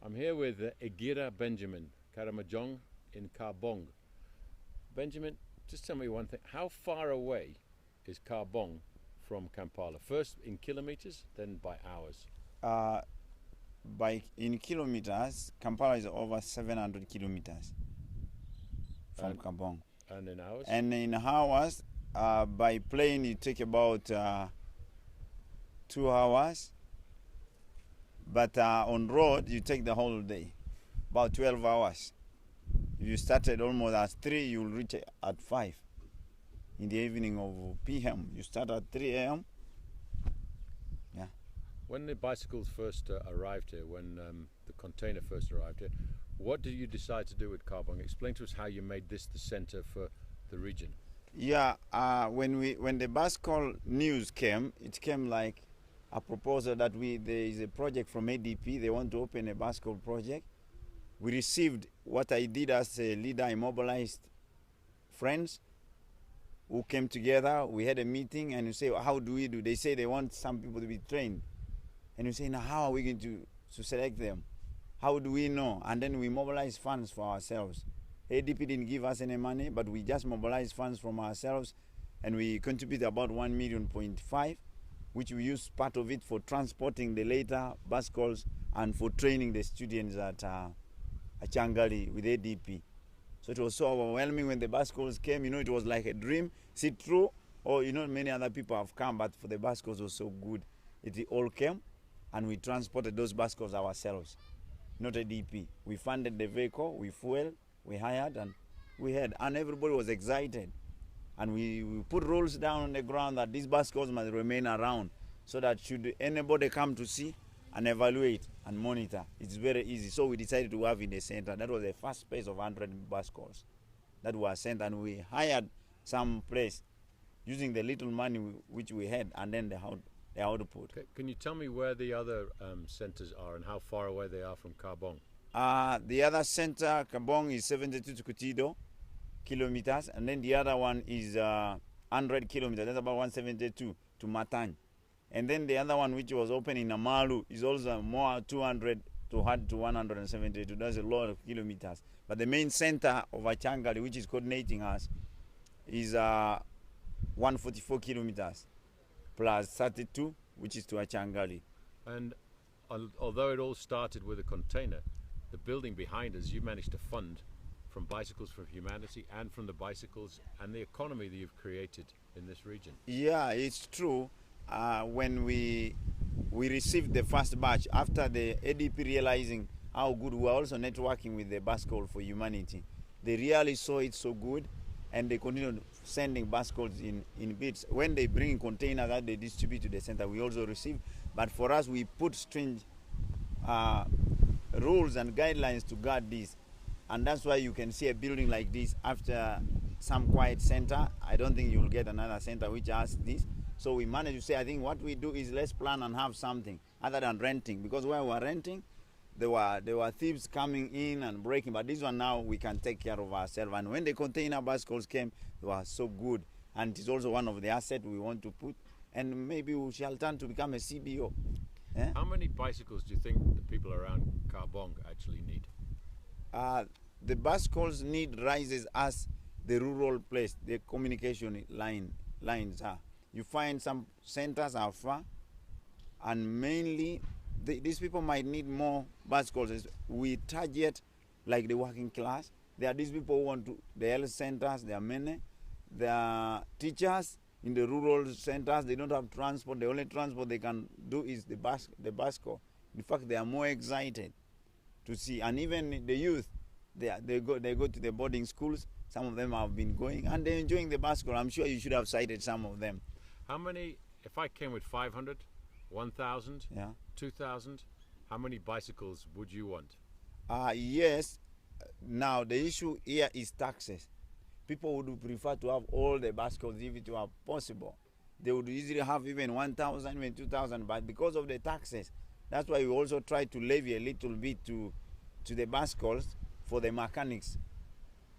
I'm here with Egira Benjamin Karamajong in Karbong. Benjamin, just tell me one thing. How far away is Karbong from Kampala? First in kilometers, then by hours. Uh, in kilometers, Kampala is over 700 kilometers from And, Kabong. and in hours? And in hours, by plane, it take about 2 hours. But on road, you take the whole day, about 12 hours. If you started almost at 3, you'll reach at 5 in the evening of PM. You start at 3 a.m. Yeah. When the bicycles first arrived here, when the container first arrived here, what did you decide to do with Karbong? Explain to us how you made this the center for the region. Yeah, when the bicycle news came, it came like a proposal that there is a project from ADP. They want to open a bicycle project. We received what I did as a leader. I mobilized friends who came together. We had a meeting and we say, how do we do? They say they want some people to be trained. And we say, now how are we going to select them? How do we know? And then we mobilize funds for ourselves. ADP didn't give us any money, but we just mobilized funds from ourselves and we contribute about 1.5 million, which we use part of it for transporting the later bicycles and for training the students at Changali with ADP. So it was so overwhelming when the bicycles came. It was like a dream. Is it true? Or, many other people have come, but for the bicycles it was so good. It all came, and we transported those bicycles ourselves, not ADP. We funded the vehicle, we fueled, we hired, and we had. And everybody was excited. And we put rules down on the ground that these bicycles must remain around so that should anybody come to see and evaluate and monitor, it's very easy. So we decided to have in the center. That was the first phase of 100 bicycles that were sent, and we hired some place using the little money which we had, and then the output. Okay. Can you tell me where the other centers are and how far away they are from Karbong? The other center, Karbong, is 72 to Kutido kilometers, and then the other one is 100 kilometers. That's about 172 to Matany. And then the other one, which was open in Amalu, is also more 200 to 172. That's a lot of kilometers. But the main center of Achangali, which is coordinating us, is 144 kilometers plus 32, which is to Achangali. And although it all started with a container, the building behind us you managed to fund from Bicycles for Humanity and from the bicycles and the economy that you've created in this region. Yeah, it's true. When we received the first batch, after the ADP realizing how good we were also networking with the Bicycle for Humanity, they really saw it so good, and they continued sending bicycles in bits. When they bring in containers that they distribute to the center, we also receive. But for us, we put strange rules and guidelines to guard this. And that's why you can see a building like this after some quiet center. I don't think you'll get another center which has this. So we managed to say, I think what we do is let's plan and have something other than renting. Because when we were renting, there were thieves coming in and breaking. But this one now we can take care of ourselves. And when the container bicycles came, they were so good. And it's also one of the assets we want to put. And maybe we shall turn to become a CBO. How many bicycles do you think the people around Karbong actually need? The bicycles need rises as the rural place, the communication lines are. You find some centers are far, and mainly these people might need more bicycles. We target like the working class. There are these people who want to, the health centers, there are many. There are teachers in the rural centers, they don't have transport. The only transport they can do is the bicycle. In fact, they are more excited to see, and even the youth, they go to the boarding schools. Some of them have been going, and they're enjoying the bicycle. I'm sure you should have cited some of them. How many, if I came with 500, 1,000, 2,000, how many bicycles would you want? Yes. Now, the issue here is taxes. People would prefer to have all the bicycles if it were possible. They would easily have even 1,000, even 2,000, but because of the taxes, that's why we also try to levy a little bit to the bicycles for the mechanics.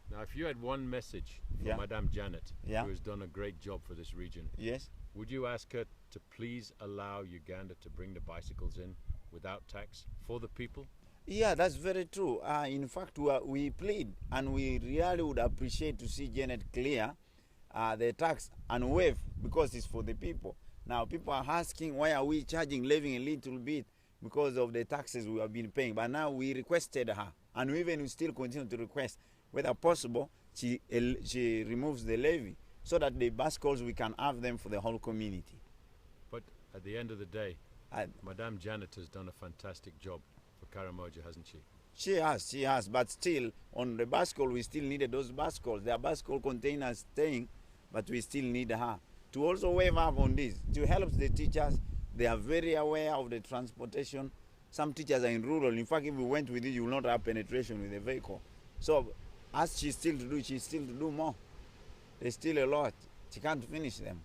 Now, if you had one message for Madame Janet, who has done a great job for this region, yes, would you ask her to please allow Uganda to bring the bicycles in without tax for the people? Yeah, that's very true. In fact, we plead and we really would appreciate to see Janet clear the tax and waive because it's for the people. Now, people are asking why are we charging, levying a little bit because of the taxes we have been paying. But now we requested her, and we even still continue to request, whether possible, she removes the levy so that the bus calls we can have them for the whole community. But at the end of the day, Uh, Madame Janet has done a fantastic job for Karamoja, hasn't she? She has, but still, on the bus call, we still needed those bus calls. There are bus call containers staying, but we still need her to also waive up on this, to help the teachers. They are very aware of the transportation. Some teachers are in rural. In fact, if we went with it, you will not have penetration with the vehicle. So, as she's still to do, she's still to do more. There's still a lot. She can't finish them.